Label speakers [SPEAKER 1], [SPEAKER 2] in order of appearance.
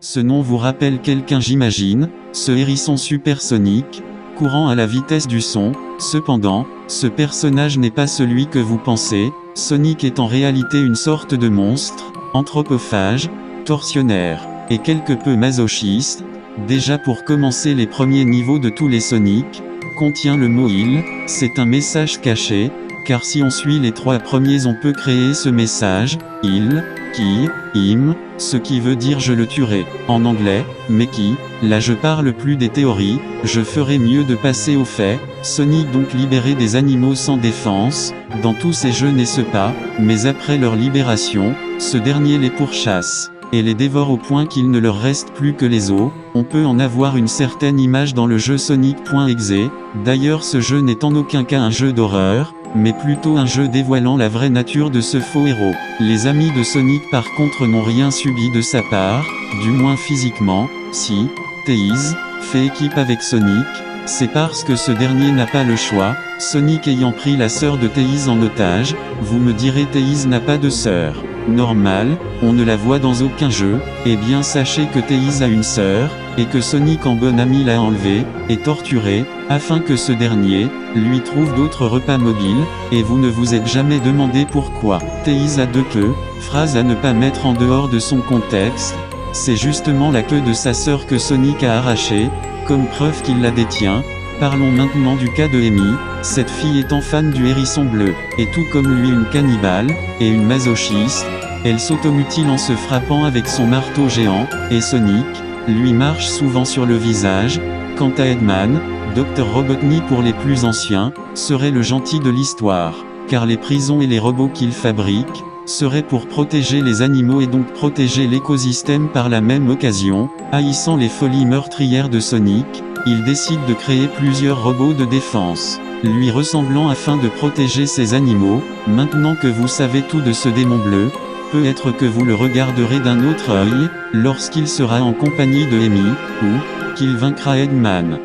[SPEAKER 1] Ce nom vous rappelle quelqu'un, j'imagine, ce hérisson supersonique, courant à la vitesse du son. Cependant, ce personnage n'est pas celui que vous pensez. Sonic est en réalité une sorte de monstre, anthropophage, tortionnaire, et quelque peu masochiste. Déjà pour commencer, les premiers niveaux de tous les Sonic contient le mot « il », c'est un message caché, car si on suit les 3 premiers on peut créer ce message, il, qui, him, ce qui veut dire je le tuerai, en anglais, mais qui, là je parle plus des théories, je ferais mieux de passer aux faits. Sonic donc libéré des animaux sans défense, dans tous ces jeux n'est-ce pas, mais après leur libération, ce dernier les pourchasse et les dévore au point qu'il ne leur reste plus que les os. On peut en avoir une certaine image dans le jeu Sonic.exe. D'ailleurs ce jeu n'est en aucun cas un jeu d'horreur, mais plutôt un jeu dévoilant la vraie nature de ce faux héros. Les amis de Sonic par contre n'ont rien subi de sa part, du moins physiquement. Si Tails fait équipe avec Sonic, c'est parce que ce dernier n'a pas le choix, Sonic ayant pris la sœur de Tails en otage. Vous me direz, Tails n'a pas de sœur. Normal, on ne la voit dans aucun jeu. Eh bien sachez que Tails a une sœur, et que Sonic en bon ami l'a enlevée, et torturée, afin que ce dernier lui trouve d'autres repas mobiles, et vous ne vous êtes jamais demandé pourquoi. Tails a 2 queues, phrase à ne pas mettre en dehors de son contexte. C'est justement la queue de sa sœur que Sonic a arrachée, comme preuve qu'il la détient. Parlons maintenant du cas de Amy. Cette fille étant fan du hérisson bleu, et tout comme lui une cannibale, et une masochiste, elle s'automutile en se frappant avec son marteau géant, et Sonic lui marche souvent sur le visage. Quant à Eggman, Dr Robotnik pour les plus anciens, serait le gentil de l'histoire, car les prisons et les robots qu'il fabrique seraient pour protéger les animaux et donc protéger l'écosystème par la même occasion. Haïssant les folies meurtrières de Sonic, il décide de créer plusieurs robots de défense, lui ressemblant afin de protéger ces animaux. Maintenant que vous savez tout de ce démon bleu, peut-être que vous le regarderez d'un autre œil, lorsqu'il sera en compagnie de Amy, ou qu'il vaincra Eggman.